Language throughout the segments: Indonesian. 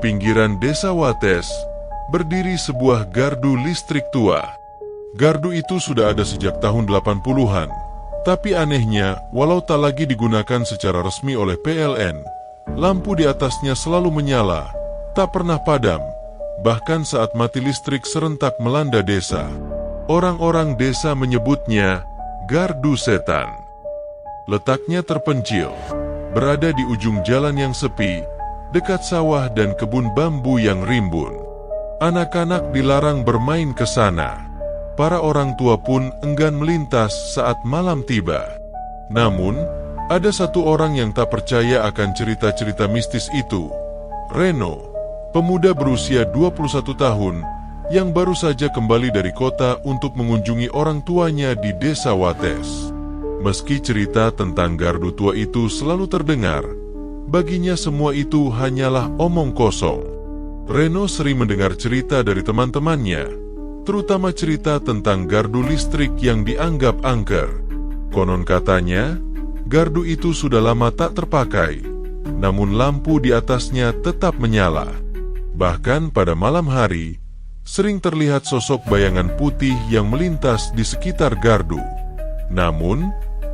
pinggiran desa Wates, berdiri sebuah gardu listrik tua. Gardu itu sudah ada sejak tahun 80-an, tapi anehnya, walau tak lagi digunakan secara resmi oleh PLN, lampu di atasnya selalu menyala, tak pernah padam. Bahkan saat mati listrik serentak melanda desa, orang-orang desa menyebutnya gardu setan. Letaknya terpencil, berada di ujung jalan yang sepi, dekat sawah dan kebun bambu yang rimbun. Anak-anak dilarang bermain ke sana. Para orang tua pun enggan melintas saat malam tiba. Namun, ada satu orang yang tak percaya akan cerita-cerita mistis itu. Reno, pemuda berusia 21 tahun, yang baru saja kembali dari kota untuk mengunjungi orang tuanya di desa Wates. Meski cerita tentang gardu tua itu selalu terdengar, baginya semua itu hanyalah omong kosong. Reno sering mendengar cerita dari teman-temannya, terutama cerita tentang gardu listrik yang dianggap angker. Konon katanya, gardu itu sudah lama tak terpakai, namun lampu di atasnya tetap menyala. Bahkan pada malam hari, sering terlihat sosok bayangan putih yang melintas di sekitar gardu. Namun,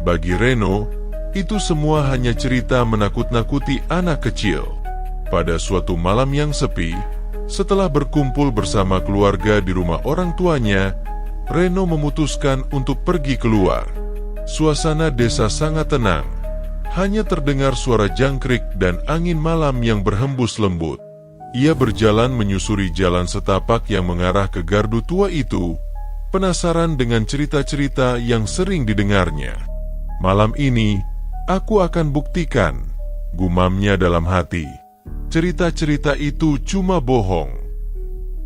bagi Reno, itu semua hanya cerita menakut-nakuti anak kecil. Pada suatu malam yang sepi, setelah berkumpul bersama keluarga di rumah orang tuanya, Reno memutuskan untuk pergi keluar. Suasana desa sangat tenang, hanya terdengar suara jangkrik dan angin malam yang berhembus lembut. Ia berjalan menyusuri jalan setapak yang mengarah ke gardu tua itu, penasaran dengan cerita-cerita yang sering didengarnya. Malam ini, aku akan buktikan, gumamnya dalam hati. Cerita-cerita itu cuma bohong.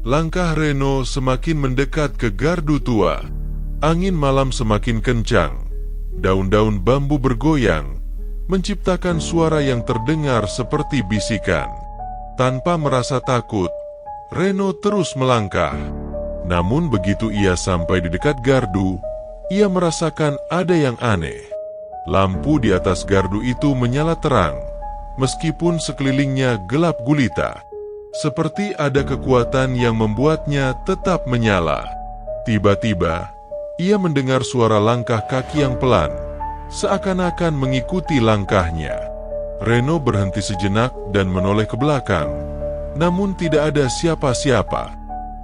Langkah Reno semakin mendekat ke gardu tua. Angin malam semakin kencang. Daun-daun bambu bergoyang, menciptakan suara yang terdengar seperti bisikan. Tanpa merasa takut, Reno terus melangkah. Namun begitu ia sampai di dekat gardu, ia merasakan ada yang aneh. Lampu di atas gardu itu menyala terang, meskipun sekelilingnya gelap gulita. Seperti ada kekuatan yang membuatnya tetap menyala. Tiba-tiba, ia mendengar suara langkah kaki yang pelan, seakan-akan mengikuti langkahnya. Reno berhenti sejenak dan menoleh ke belakang, namun tidak ada siapa-siapa.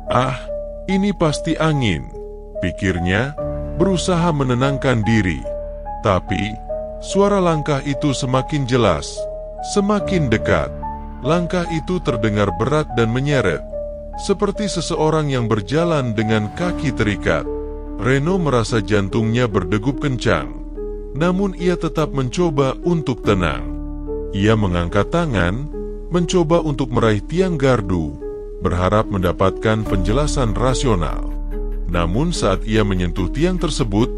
Ah, ini pasti angin, pikirnya, berusaha menenangkan diri. Tapi, suara langkah itu semakin jelas, semakin dekat. Langkah itu terdengar berat dan menyeret, seperti seseorang yang berjalan dengan kaki terikat. Reno merasa jantungnya berdegup kencang, namun ia tetap mencoba untuk tenang. Ia mengangkat tangan, mencoba untuk meraih tiang gardu, berharap mendapatkan penjelasan rasional. Namun saat ia menyentuh tiang tersebut,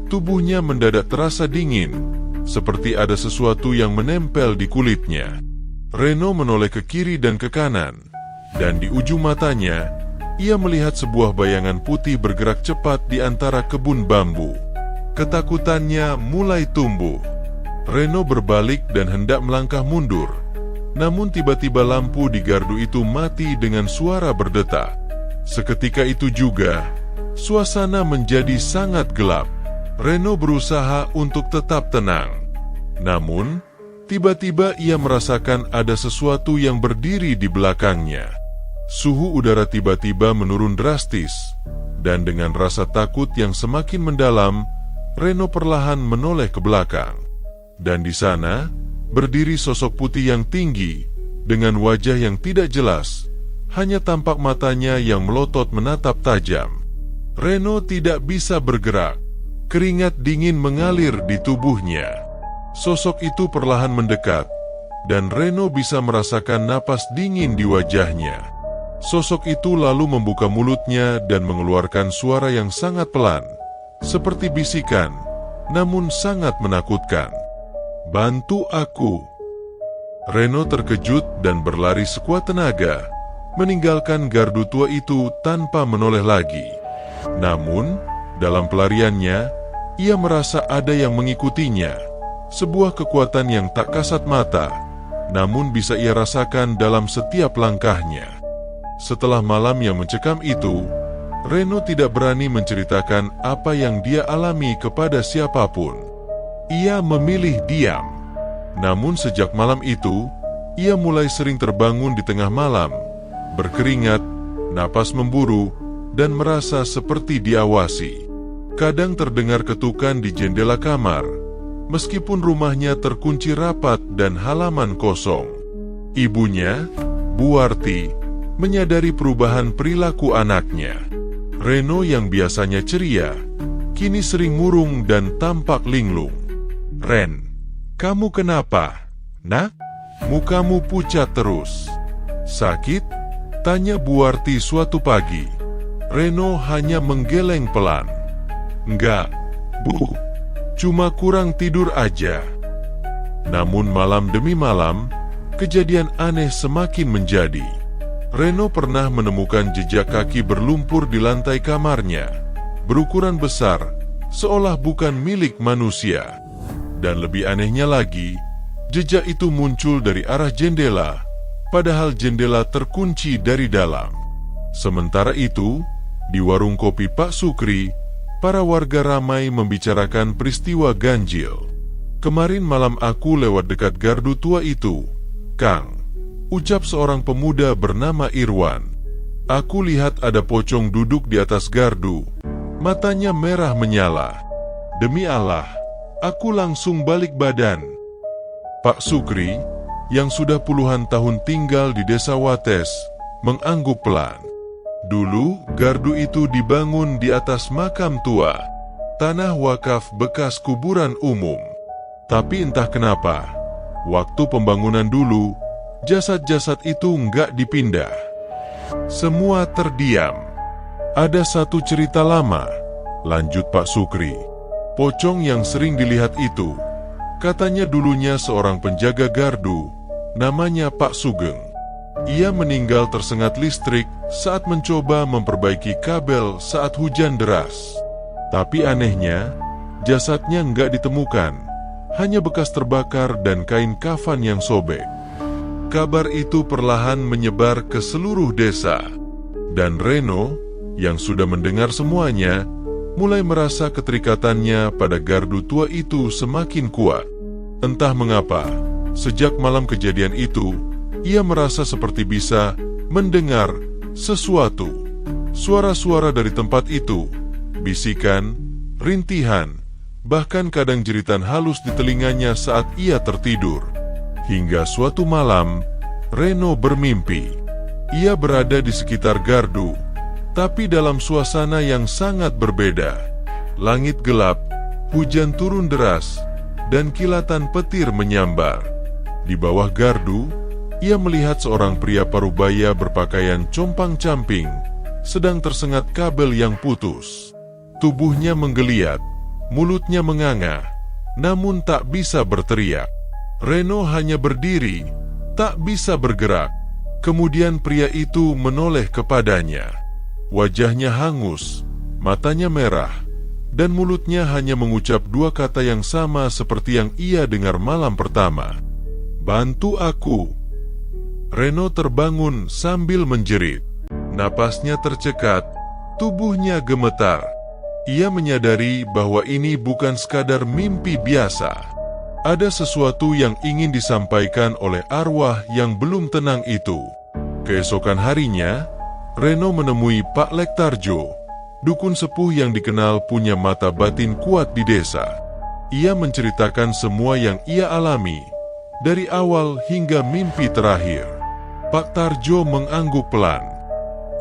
tubuhnya mendadak terasa dingin, seperti ada sesuatu yang menempel di kulitnya. Reno menoleh ke kiri dan ke kanan, dan di ujung matanya, ia melihat sebuah bayangan putih bergerak cepat di antara kebun bambu. Ketakutannya mulai tumbuh. Reno berbalik dan hendak melangkah mundur. Namun tiba-tiba lampu di gardu itu mati dengan suara berdetak. Seketika itu juga, suasana menjadi sangat gelap. Reno berusaha untuk tetap tenang. Namun, tiba-tiba ia merasakan ada sesuatu yang berdiri di belakangnya. Suhu udara tiba-tiba menurun drastis, dan dengan rasa takut yang semakin mendalam, Reno perlahan menoleh ke belakang. Dan di sana, berdiri sosok putih yang tinggi, dengan wajah yang tidak jelas, hanya tampak matanya yang melotot menatap tajam. Reno tidak bisa bergerak, keringat dingin mengalir di tubuhnya. Sosok itu perlahan mendekat, dan Reno bisa merasakan napas dingin di wajahnya. Sosok itu lalu membuka mulutnya dan mengeluarkan suara yang sangat pelan, seperti bisikan, namun sangat menakutkan. "Bantu aku." Reno terkejut dan berlari sekuat tenaga, meninggalkan gardu tua itu tanpa menoleh lagi. Namun, dalam pelariannya, ia merasa ada yang mengikutinya, sebuah kekuatan yang tak kasat mata, namun bisa ia rasakan dalam setiap langkahnya. Setelah malam yang mencekam itu, Reno tidak berani menceritakan apa yang dia alami kepada siapapun. Ia memilih diam. Namun sejak malam itu, ia mulai sering terbangun di tengah malam, berkeringat, napas memburu, dan merasa seperti diawasi. Kadang terdengar ketukan di jendela kamar, meskipun rumahnya terkunci rapat dan halaman kosong. Ibunya, Buarti, menyadari perubahan perilaku anaknya. Reno yang biasanya ceria, kini sering murung dan tampak linglung. "Ren, kamu kenapa? Nak, mukamu pucat terus. Sakit?" tanya Buarti suatu pagi. Reno hanya menggeleng pelan. "Enggak, Bu. Cuma kurang tidur aja." Namun malam demi malam, kejadian aneh semakin menjadi. Reno pernah menemukan jejak kaki berlumpur di lantai kamarnya, berukuran besar, seolah bukan milik manusia. Dan lebih anehnya lagi, jejak itu muncul dari arah jendela, padahal jendela terkunci dari dalam. Sementara itu, di warung kopi Pak Sukri, para warga ramai membicarakan peristiwa ganjil. "Kemarin malam aku lewat dekat gardu tua itu, Kang," ucap seorang pemuda bernama Irwan. "Aku lihat ada pocong duduk di atas gardu. Matanya merah menyala. Demi Allah, aku langsung balik badan." Pak Sukri, yang sudah puluhan tahun tinggal di desa Wates, mengangguk pelan. Dulu, gardu itu dibangun di atas makam tua, tanah wakaf bekas kuburan umum. Tapi entah kenapa, waktu pembangunan dulu, jasad-jasad itu nggak dipindah. Semua terdiam. "Ada satu cerita lama," lanjut Pak Sukri. "Pocong yang sering dilihat itu, katanya dulunya seorang penjaga gardu, namanya Pak Sugeng. Ia meninggal tersengat listrik saat mencoba memperbaiki kabel saat hujan deras. Tapi anehnya, jasadnya nggak ditemukan, hanya bekas terbakar dan kain kafan yang sobek." Kabar itu perlahan menyebar ke seluruh desa, dan Reno, yang sudah mendengar semuanya, mulai merasa keterikatannya pada gardu tua itu semakin kuat. Entah mengapa, sejak malam kejadian itu, ia merasa seperti bisa mendengar sesuatu. Suara-suara dari tempat itu, bisikan, rintihan, bahkan kadang jeritan halus di telinganya saat ia tertidur. Hingga suatu malam, Reno bermimpi. Ia berada di sekitar gardu, tapi dalam suasana yang sangat berbeda. Langit gelap, hujan turun deras, dan kilatan petir menyambar. Di bawah gardu, ia melihat seorang pria parubaya berpakaian compang-camping, sedang tersengat kabel yang putus. Tubuhnya menggeliat, mulutnya menganga, namun tak bisa berteriak. Reno hanya berdiri, tak bisa bergerak. Kemudian pria itu menoleh kepadanya. Wajahnya hangus, matanya merah, dan mulutnya hanya mengucap dua kata yang sama seperti yang ia dengar malam pertama. "Bantu aku." Reno terbangun sambil menjerit. Napasnya tercekat, tubuhnya gemetar. Ia menyadari bahwa ini bukan sekadar mimpi biasa. Ada sesuatu yang ingin disampaikan oleh arwah yang belum tenang itu. Keesokan harinya, Reno menemui Pak Lektarjo, dukun sepuh yang dikenal punya mata batin kuat di desa. Ia menceritakan semua yang ia alami, dari awal hingga mimpi terakhir. Pak Tarjo mengangguk pelan.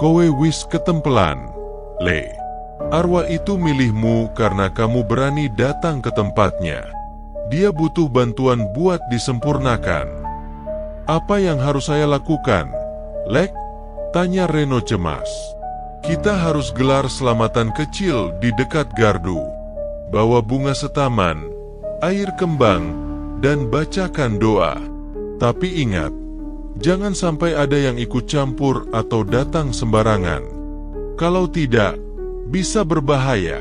"Kowe wis ketempelan, Le. Arwah itu milihmu karena kamu berani datang ke tempatnya. Dia butuh bantuan buat disempurnakan." "Apa yang harus saya lakukan, Lek?" tanya Reno cemas. "Kita harus gelar selamatan kecil di dekat gardu. Bawa bunga setaman, air kembang, dan bacakan doa. Tapi ingat, jangan sampai ada yang ikut campur atau datang sembarangan. Kalau tidak, bisa berbahaya."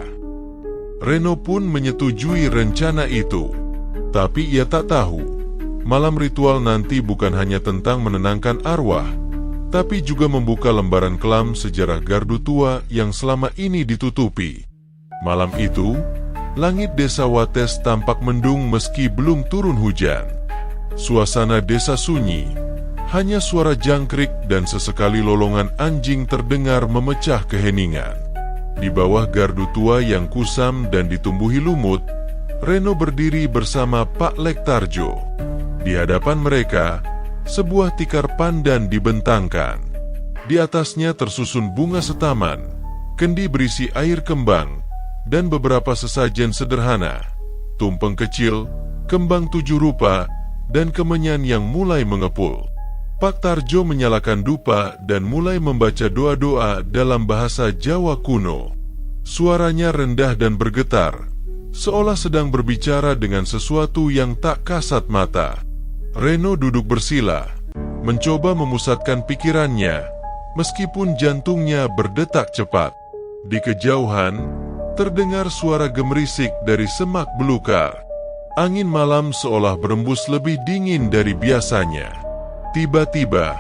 Reno pun menyetujui rencana itu. Tapi ia tak tahu, Malam ritual nanti bukan hanya tentang menenangkan arwah, tapi juga membuka lembaran kelam sejarah gardu tua yang selama ini ditutupi. Malam itu, langit desa Wates tampak mendung meski belum turun hujan. Suasana desa sunyi, hanya suara jangkrik dan sesekali lolongan anjing terdengar memecah keheningan. Di bawah gardu tua yang kusam dan ditumbuhi lumut, Reno berdiri bersama Pak Lektarjo. Di hadapan mereka, sebuah tikar pandan dibentangkan. Di atasnya tersusun bunga setaman, kendi berisi air kembang, dan beberapa sesajen sederhana, tumpeng kecil, kembang 7 rupa, dan kemenyan yang mulai mengepul. Pak Tarjo menyalakan dupa dan mulai membaca doa-doa dalam bahasa Jawa kuno. Suaranya rendah dan bergetar, seolah sedang berbicara dengan sesuatu yang tak kasat mata. Reno duduk bersila, mencoba memusatkan pikirannya, meskipun jantungnya berdetak cepat. Di kejauhan, terdengar suara gemerisik dari semak belukar. Angin malam seolah berembus lebih dingin dari biasanya. Tiba-tiba,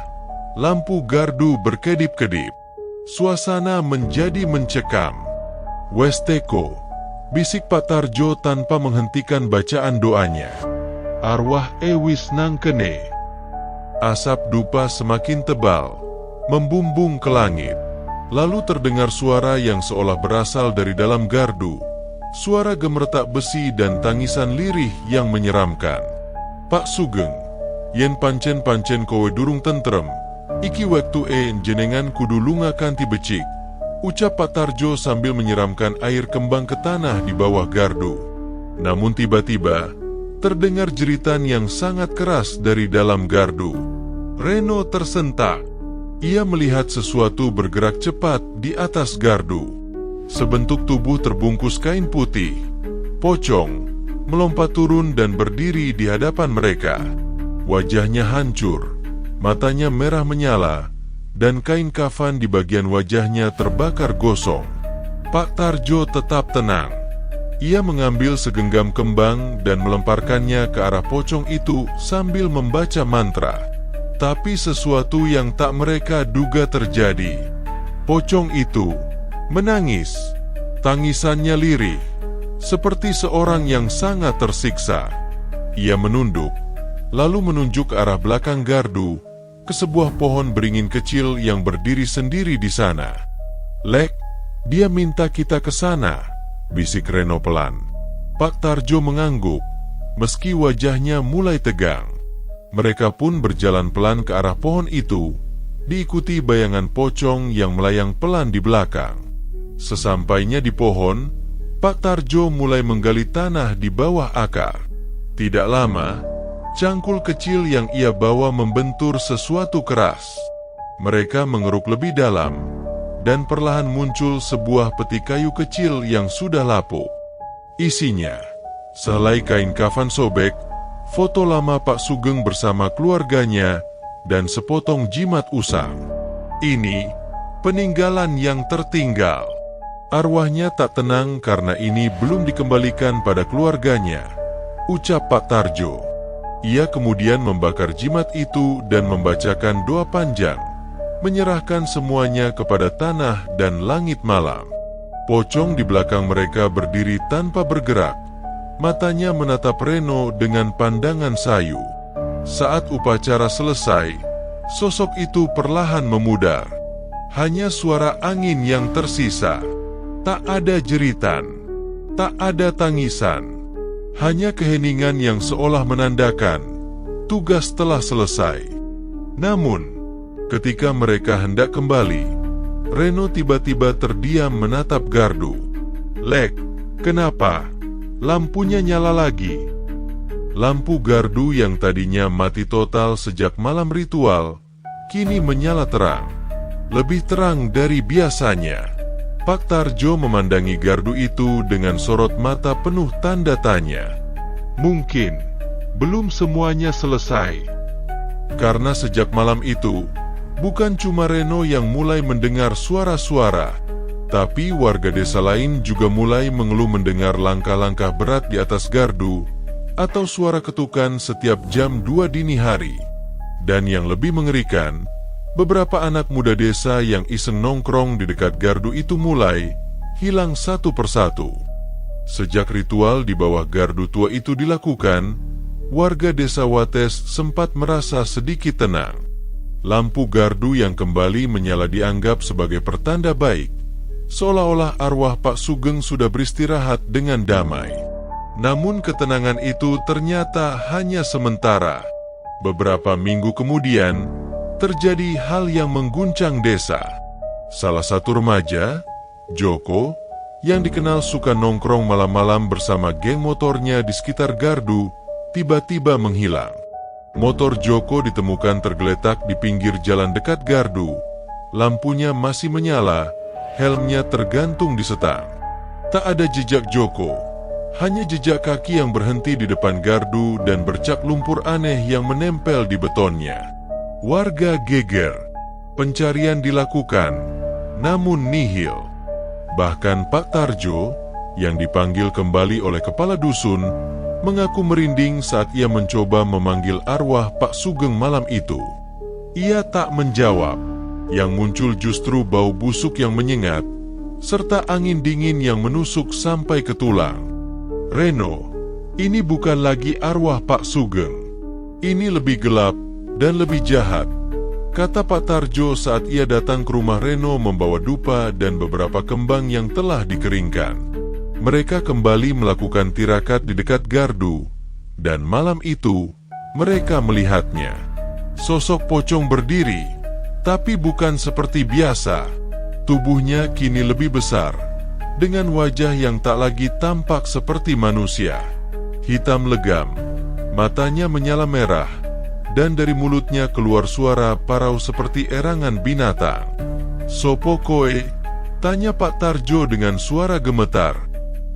lampu gardu berkedip-kedip. Suasana menjadi mencekam. "Westeko," bisik Pak Tarjo tanpa menghentikan bacaan doanya. "Arwah ewis nang kene." Asap dupa semakin tebal, membumbung ke langit. Lalu terdengar suara yang seolah berasal dari dalam gardu. Suara gemeretak besi dan tangisan lirih yang menyeramkan. "Pak Sugeng, yen pancen-pancen kowe durung tentrem, iki wektu jenengan kudu lunga kanthi becik," ucap Pak Tarjo sambil menyiramkan air kembang ke tanah di bawah gardu. Namun tiba-tiba, terdengar jeritan yang sangat keras dari dalam gardu. Reno tersentak. Ia melihat sesuatu bergerak cepat di atas gardu. Sebentuk tubuh terbungkus kain putih, pocong, melompat turun dan berdiri di hadapan mereka. Wajahnya hancur, matanya merah menyala, dan kain kafan di bagian wajahnya terbakar gosong. Pak Tarjo tetap tenang. Ia mengambil segenggam kembang dan melemparkannya ke arah pocong itu sambil membaca mantra. Tapi sesuatu yang tak mereka duga terjadi. Pocong itu menangis. Tangisannya lirih, seperti seorang yang sangat tersiksa. Ia menunduk, lalu menunjuk ke arah belakang gardu, ke sebuah pohon beringin kecil yang berdiri sendiri di sana. "Lek, dia minta kita ke sana," bisik Reno pelan. Pak Tarjo mengangguk, meski wajahnya mulai tegang. Mereka pun berjalan pelan ke arah pohon itu, diikuti bayangan pocong yang melayang pelan di belakang. Sesampainya di pohon, Pak Tarjo mulai menggali tanah di bawah akar. Tidak lama, cangkul kecil yang ia bawa membentur sesuatu keras. Mereka mengeruk lebih dalam, dan perlahan muncul sebuah peti kayu kecil yang sudah lapuk. Isinya, sehelai kain kafan sobek, foto lama Pak Sugeng bersama keluarganya, dan sepotong jimat usang. Ini peninggalan yang tertinggal. Arwahnya tak tenang karena ini belum dikembalikan pada keluarganya, ucap Pak Tarjo. Ia kemudian membakar jimat itu dan membacakan doa panjang, menyerahkan semuanya kepada tanah dan langit malam. Pocong di belakang mereka berdiri tanpa bergerak. Matanya menatap Reno dengan pandangan sayu. Saat upacara selesai, sosok itu perlahan memudar. Hanya suara angin yang tersisa. Tak ada jeritan, tak ada tangisan. Hanya keheningan yang seolah menandakan tugas telah selesai. Namun, ketika mereka hendak kembali, Reno tiba-tiba terdiam menatap gardu. "Lek, kenapa? Lampunya nyala lagi." Lampu gardu yang tadinya mati total sejak malam ritual, kini menyala terang. Lebih terang dari biasanya. Pak Tarjo memandangi gardu itu dengan sorot mata penuh tanda tanya. Mungkin belum semuanya selesai. Karena sejak malam itu, bukan cuma Reno yang mulai mendengar suara-suara, tapi warga desa lain juga mulai mengeluh mendengar langkah-langkah berat di atas gardu, atau suara ketukan setiap jam 2 dini hari. Dan yang lebih mengerikan, beberapa anak muda desa yang iseng nongkrong di dekat gardu itu mulai hilang satu persatu. Sejak ritual di bawah gardu tua itu dilakukan, warga desa Wates sempat merasa sedikit tenang. Lampu gardu yang kembali menyala dianggap sebagai pertanda baik, seolah-olah arwah Pak Sugeng sudah beristirahat dengan damai. Namun ketenangan itu ternyata hanya sementara. Beberapa minggu kemudian, terjadi hal yang mengguncang desa. Salah satu remaja, Joko, yang dikenal suka nongkrong malam-malam bersama geng motornya di sekitar gardu, tiba-tiba menghilang. Motor Joko ditemukan tergeletak di pinggir jalan dekat gardu. Lampunya masih menyala, helmnya tergantung di setang. Tak ada jejak Joko, hanya jejak kaki yang berhenti di depan gardu dan bercak lumpur aneh yang menempel di betonnya. Warga geger. Pencarian dilakukan, namun nihil. Bahkan Pak Tarjo, yang dipanggil kembali oleh kepala dusun, mengaku merinding saat ia mencoba memanggil arwah Pak Sugeng malam itu. Ia tak menjawab. Yang muncul justru bau busuk yang menyengat, serta angin dingin yang menusuk sampai ke tulang. Reno, ini bukan lagi arwah Pak Sugeng. Ini lebih gelap dan lebih jahat, kata Pak Tarjo saat ia datang ke rumah Reno membawa dupa dan beberapa kembang yang telah dikeringkan. Mereka kembali melakukan tirakat di dekat gardu, dan malam itu mereka melihatnya. Sosok pocong berdiri, tapi bukan seperti biasa. Tubuhnya kini lebih besar, dengan wajah yang tak lagi tampak seperti manusia. Hitam legam, matanya menyala merah, dan dari mulutnya keluar suara parau seperti erangan binatang. "Sopo koe?" tanya Pak Tarjo dengan suara gemetar.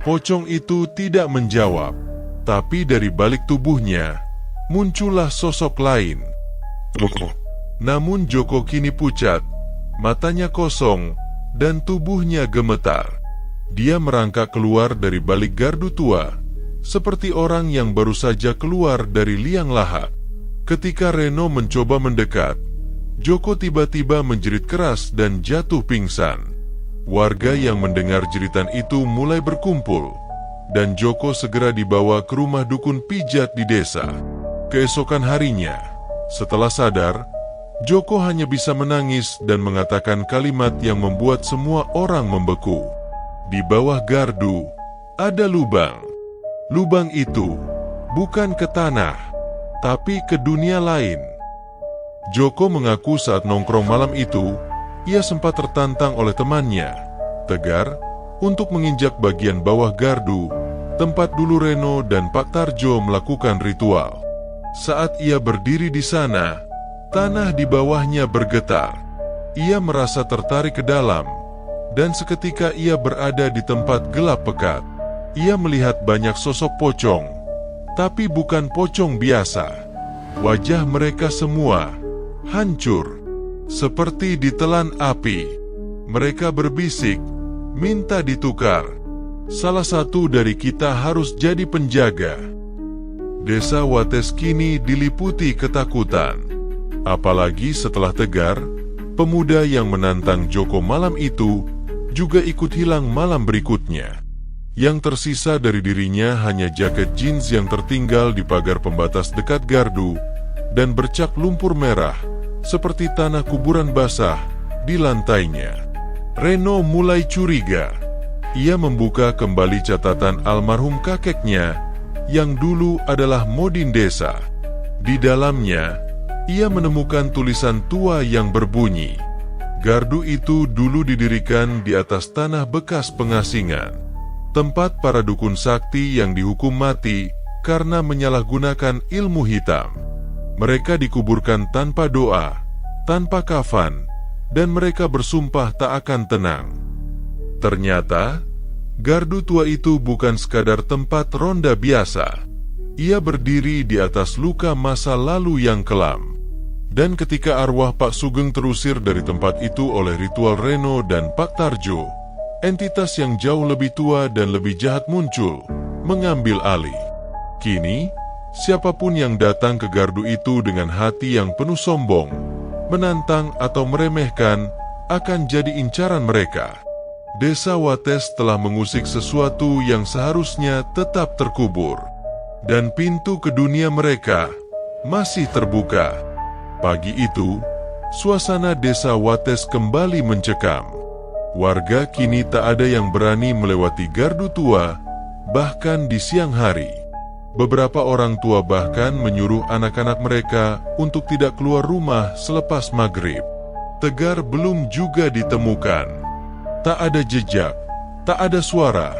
Pocong itu tidak menjawab, tapi dari balik tubuhnya muncullah sosok lain. Namun Joko kini pucat, matanya kosong, dan tubuhnya gemetar. Dia merangkak keluar dari balik gardu tua, seperti orang yang baru saja keluar dari liang lahat. Ketika Reno mencoba mendekat, Joko tiba-tiba menjerit keras dan jatuh pingsan. Warga yang mendengar jeritan itu mulai berkumpul, dan Joko segera dibawa ke rumah dukun pijat di desa. Keesokan harinya, setelah sadar, Joko hanya bisa menangis dan mengatakan kalimat yang membuat semua orang membeku. Di bawah gardu, ada lubang. Lubang itu bukan ke tanah, tapi ke dunia lain. Joko mengaku saat nongkrong malam itu, ia sempat tertantang oleh temannya, Tegar, untuk menginjak bagian bawah gardu, tempat dulu Reno dan Pak Tarjo melakukan ritual. Saat ia berdiri di sana, tanah di bawahnya bergetar. Ia merasa tertarik ke dalam, dan seketika ia berada di tempat gelap pekat. Ia melihat banyak sosok pocong, tapi bukan pocong biasa. Wajah mereka semua hancur, seperti ditelan api. Mereka berbisik, minta ditukar. Salah satu dari kita harus jadi penjaga. Desa Wates kini diliputi ketakutan. Apalagi setelah Tegar, pemuda yang menantang Joko malam itu, juga ikut hilang malam berikutnya. Yang tersisa dari dirinya hanya jaket jeans yang tertinggal di pagar pembatas dekat gardu, dan bercak lumpur merah, seperti tanah kuburan basah, di lantainya. Reno mulai curiga. Ia membuka kembali catatan almarhum kakeknya, yang dulu adalah Modin desa. Di dalamnya, ia menemukan tulisan tua yang berbunyi, "Gardu itu dulu didirikan di atas tanah bekas pengasingan, tempat para dukun sakti yang dihukum mati karena menyalahgunakan ilmu hitam. Mereka dikuburkan tanpa doa, tanpa kafan, dan mereka bersumpah tak akan tenang." Ternyata, gardu tua itu bukan sekadar tempat ronda biasa. Ia berdiri di atas luka masa lalu yang kelam. Dan ketika arwah Pak Sugeng terusir dari tempat itu oleh ritual Reno dan Pak Tarjo, entitas yang jauh lebih tua dan lebih jahat muncul, mengambil alih. Kini, siapapun yang datang ke gardu itu dengan hati yang penuh sombong, menantang atau meremehkan, akan jadi incaran mereka. Desa Wates telah mengusik sesuatu yang seharusnya tetap terkubur. Dan pintu ke dunia mereka masih terbuka. Pagi itu, suasana desa Wates kembali mencekam. Warga kini tak ada yang berani melewati gardu tua, bahkan di siang hari. Beberapa orang tua bahkan menyuruh anak-anak mereka untuk tidak keluar rumah selepas maghrib. Tegar belum juga ditemukan. Tak ada jejak, tak ada suara,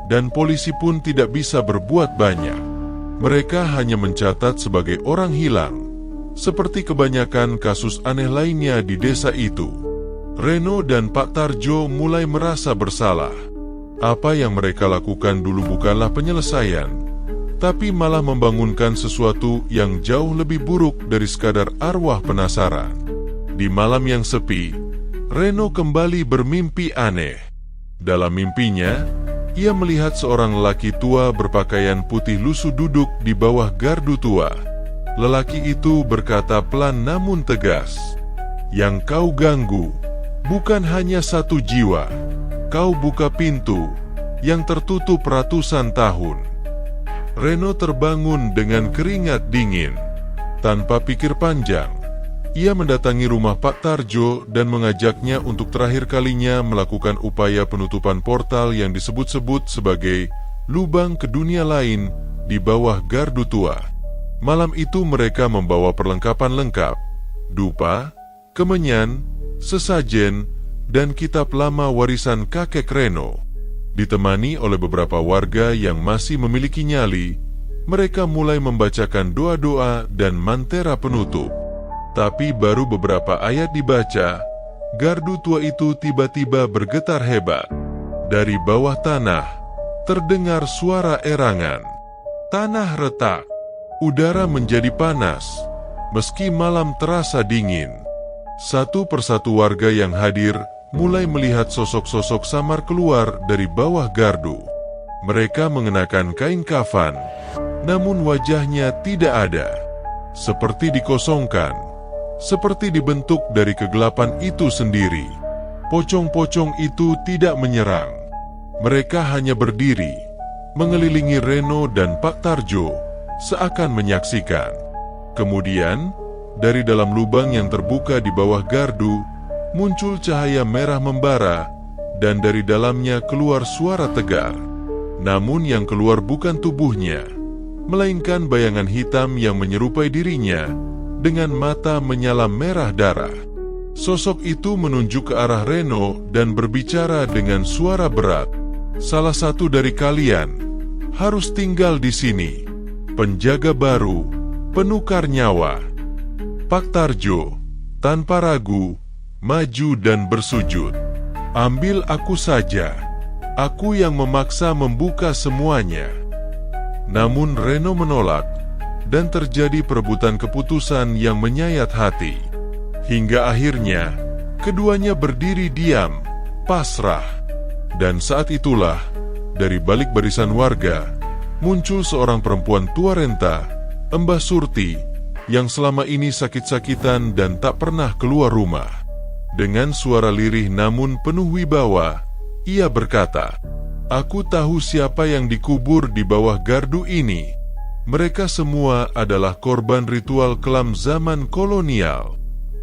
dan polisi pun tidak bisa berbuat banyak. Mereka hanya mencatat sebagai orang hilang, seperti kebanyakan kasus aneh lainnya di desa itu. Reno dan Pak Tarjo mulai merasa bersalah. Apa yang mereka lakukan dulu bukanlah penyelesaian, tapi malah membangunkan sesuatu yang jauh lebih buruk dari sekadar arwah penasaran. Di malam yang sepi, Reno kembali bermimpi aneh. Dalam mimpinya, ia melihat seorang lelaki tua berpakaian putih lusuh duduk di bawah gardu tua. Lelaki itu berkata pelan namun tegas, "Yang kau ganggu bukan hanya satu jiwa. Kau buka pintu yang tertutup ratusan tahun." Reno terbangun dengan keringat dingin. Tanpa pikir panjang, ia mendatangi rumah Pak Tarjo dan mengajaknya untuk terakhir kalinya melakukan upaya penutupan portal yang disebut-sebut sebagai lubang ke dunia lain di bawah gardu tua. Malam itu mereka membawa perlengkapan lengkap, dupa, kemenyan, sesajen, dan kitab lama warisan kakek Reno. Ditemani oleh beberapa warga yang masih memiliki nyali, mereka mulai membacakan doa-doa dan mantera penutup. Tapi baru beberapa ayat dibaca, gardu tua itu tiba-tiba bergetar hebat. Dari bawah tanah, terdengar suara erangan. Tanah retak, udara menjadi panas, meski malam terasa dingin. Satu persatu warga yang hadir mulai melihat sosok-sosok samar keluar dari bawah gardu. Mereka mengenakan kain kafan, namun wajahnya tidak ada. Seperti dikosongkan. Seperti dibentuk dari kegelapan itu sendiri. Pocong-pocong itu tidak menyerang. Mereka hanya berdiri, mengelilingi Reno dan Pak Tarjo, seakan menyaksikan. Kemudian, dari dalam lubang yang terbuka di bawah gardu, muncul cahaya merah membara, dan dari dalamnya keluar suara tegar. Namun yang keluar bukan tubuhnya, melainkan bayangan hitam yang menyerupai dirinya, dengan mata menyala merah darah. Sosok itu menunjuk ke arah Reno dan berbicara dengan suara berat. "Salah satu dari kalian harus tinggal di sini. Penjaga baru, penukar nyawa." Pak Tarjo, tanpa ragu, maju dan bersujud. "Ambil aku saja. Aku yang memaksa membuka semuanya." Namun Reno menolak, dan terjadi perebutan keputusan yang menyayat hati. Hingga akhirnya, keduanya berdiri diam, pasrah. Dan saat itulah, dari balik barisan warga, muncul seorang perempuan tua renta, Mbah Surti, yang selama ini sakit-sakitan dan tak pernah keluar rumah. Dengan suara lirih namun penuh wibawa, ia berkata, "Aku tahu siapa yang dikubur di bawah gardu ini. Mereka semua adalah korban ritual kelam zaman kolonial.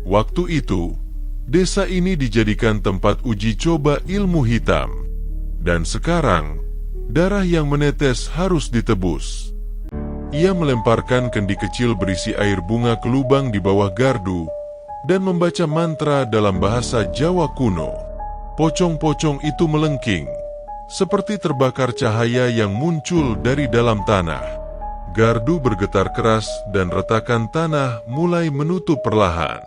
Waktu itu, desa ini dijadikan tempat uji coba ilmu hitam. Dan sekarang, darah yang menetes harus ditebus." Ia melemparkan kendi kecil berisi air bunga ke lubang di bawah gardu dan membaca mantra dalam bahasa Jawa kuno. Pocong-pocong itu melengking, seperti terbakar cahaya yang muncul dari dalam tanah. Gardu bergetar keras dan retakan tanah mulai menutup perlahan.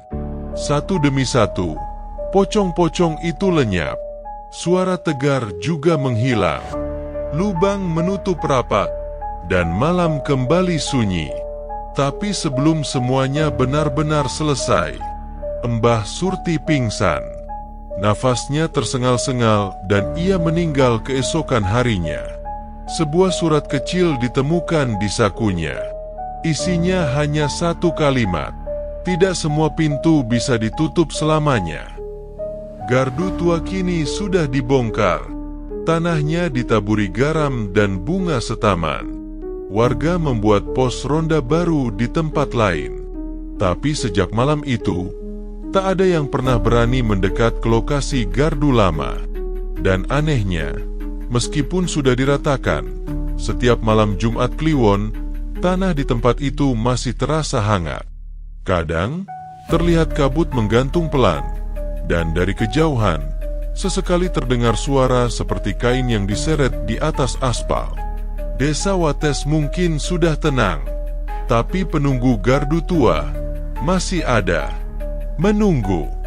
Satu demi satu, pocong-pocong itu lenyap. Suara tegar juga menghilang. Lubang menutup rapat, dan malam kembali sunyi. Tapi sebelum semuanya benar-benar selesai, Mbah Surti pingsan. Nafasnya tersengal-sengal dan ia meninggal keesokan harinya. Sebuah surat kecil ditemukan di sakunya. Isinya hanya satu kalimat, "Tidak semua pintu bisa ditutup selamanya." Gardu tua kini sudah dibongkar. Tanahnya ditaburi garam dan bunga setaman. Warga membuat pos ronda baru di tempat lain. Tapi sejak malam itu, tak ada yang pernah berani mendekat ke lokasi gardu lama. Dan anehnya, meskipun sudah diratakan, setiap malam Jumat Kliwon, tanah di tempat itu masih terasa hangat. Kadang, terlihat kabut menggantung pelan, dan dari kejauhan, sesekali terdengar suara seperti kain yang diseret di atas aspal. Desa Wates mungkin sudah tenang, tapi penunggu gardu tua masih ada, menunggu.